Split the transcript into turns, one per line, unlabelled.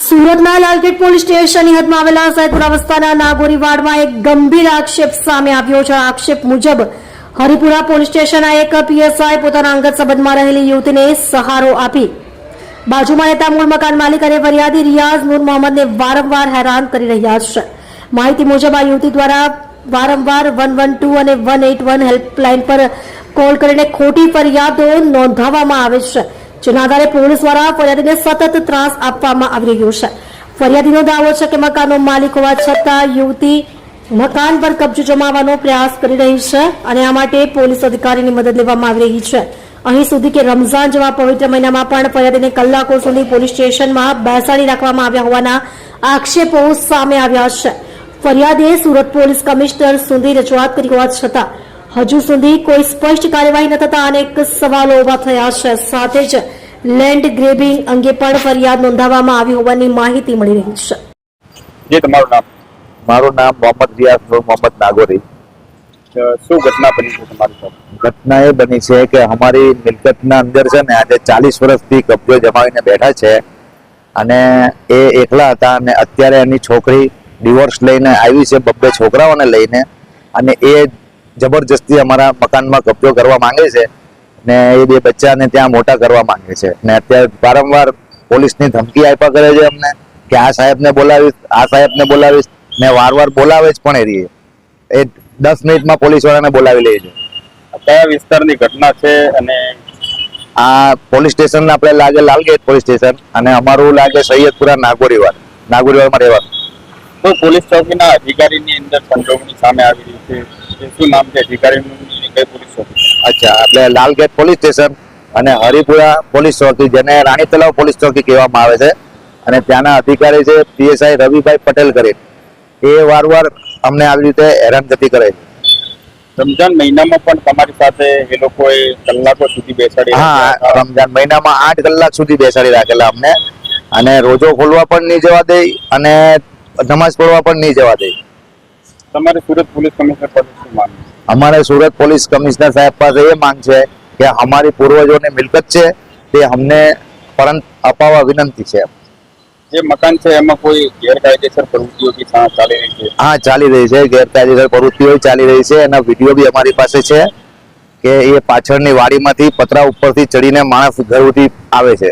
સુરતના લાલગેટ પોલીસ સ્ટેશનની હદમાં આવેલા સૈદપુરા વિસ્તારના નાગોરી વાડમાં એક ગંભીર આક્ષેપ સામે આવ્યો છે. આક્ષેપ મુજબ હરિપુરા પોલીસ સ્ટેશનના એક પીએસઆઈ પોતાના અંગત સંબંધમાં રહેલી યુવતીને સહારો આપી બાજુમાં રહેતા મૂળ મકાન માલિક અને ફરિયાદી રિયાઝ નૂર મોહમ્મદને વારંવાર હેરાન કરી રહ્યા છે. માહિતી મુજબ આ યુવતી દ્વારા વારંવાર 112 અને 181 હેલ્પલાઇન પર કોલ કરીને ખોટી ફરિયાદો નોંધાવવામાં આવે છે, જેના આધારે પોલીસ દ્વારા ફરિયાદીને સતત ત્રાસ આપવામાં આવી રહ્યો છે. ફરિયાદીનો દાવો છે કે મકાનનો માલિક હોવા છતાં યુવતી મકાન પર કબજો જમાવવાનો પ્રયાસ કરી રહી છે અને આ માટે પોલીસ અધિકારીની મદદ લેવામાં આવી રહી છે. અહીં સુધી કે રમઝાન જેવા પવિત્ર મહિનામાં પણ ફરિયાદીને કલાકો સુધી પોલીસ સ્ટેશનમાં બેસાડી રાખવામાં આવ્યા હોવાના આક્ષેપો સામે આવ્યા છે. ફરિયાદે સુરત પોલીસ કમિશનર સુધી રજૂઆત કરી હોવા છતાં હજુ સુધી કોઈ સ્પષ્ટ કાર્યવાહી ન થતા અનેક સવાલો ઉભા થયા છે. સાથે જ લેન્ડ ગ્રેબિંગ અંગે પણ ફરિયાદ નોંધાવવામાં આવી હોવાની માહિતી મળી રહી છે.
જે તમારું નામ?
મારું નામ મોહમ્મદ રિયાઝ નૂર મોહમ્મદ નાગોરી.
શું ઘટના બની છે તમારી સાથે?
ઘટના એ બની છે કે અમારી મિલકતના અંદર છે ને આજે 40 વર્ષથી કબજો જમાવીને બેઠા છે અને એ એકલા હતા અને અત્યારે એની છોકરી ડિવોર્સ લઈને આવી છે, 2 છોકરાઓને લઈને, અને એ જબરજસ્તી અમારા મકાનમાં કબજો કરવા માંગે છે ને એ 2 બચ્ચાને ત્યાં મોટા કરવા માંગે છે ને અત્યારે વારંવાર પોલીસની ધમકી આપ્યા કરે છે અમને કે આ સાહેબને બોલાવીશ ને વારવાર બોલાવે જ પણ એ 10 મિનિટમાં પોલીસ વાળાને બોલાવી લે છે.
કયા વિસ્તારની ઘટના છે? અને
આ પોલીસ સ્ટેશન આપણે લાગે લાલગેટ પોલીસ સ્ટેશન અને અમારું લાગે સૈયદપુરા નાગોરીવાડમાં રહેવાનું.
તો પોલીસ ચોકીના અધિકારીની અંદર સંડોવણી સામે આવી રહી છે. શું નામ છે અધિકારીનું? કઈ પોલીસ ચોકી?
અચ્છા, એટલે લાલગેટ પોલીસ સ્ટેશન અને હરિપુરા પોલીસ ચોકી, જેને રાણી તલાવ પોલીસ ચોકી કહેવામાં આવે છે, અને ત્યાંના અધિકારી છે પીએસઆઈ રવિભાઈ પટેલ કરીને. એ વારવાર અમને આવી રીતે હેરાનગતિ કરે છે.
રમજાન મહિનામાં પણ તમારી સાથે એ લોકોએ કલાકો સુધી બેસાડી?
હા, રમજાન મહિનામાં 8 કલાક સુધી બેસાડી રાખેલા અમને, અને રોજો ખોલવા પણ નહીં જવા દે અને નમાઝ પઢવા પણ નહીં જવા દે.
તમારે સુરત પોલીસ કમિશનર પાસે શું માંગ?
અમારે સુરત પોલીસ કમિશનર સાહેબ પાસે એ માંગ છે કે અમારી પૂર્વજોની મિલકત છે તે અમને પરત અપાવવા વિનંતી છે.
જે મકાન છે એમાં કોઈ ગેરકાયદેસર પ્રવૃત્તિઓ ચાલી રહી છે?
હા, ચાલી રહી છે. ગેરકાયદેસર પ્રવૃત્તિઓ ચાલી રહી છે. એના વિડીયો બી અમારી પાસે છે કે એ પાછળની વાડીમાંથી પતરા ઉપરથી ચડીને માણસ ઘર સુધી આવે છે.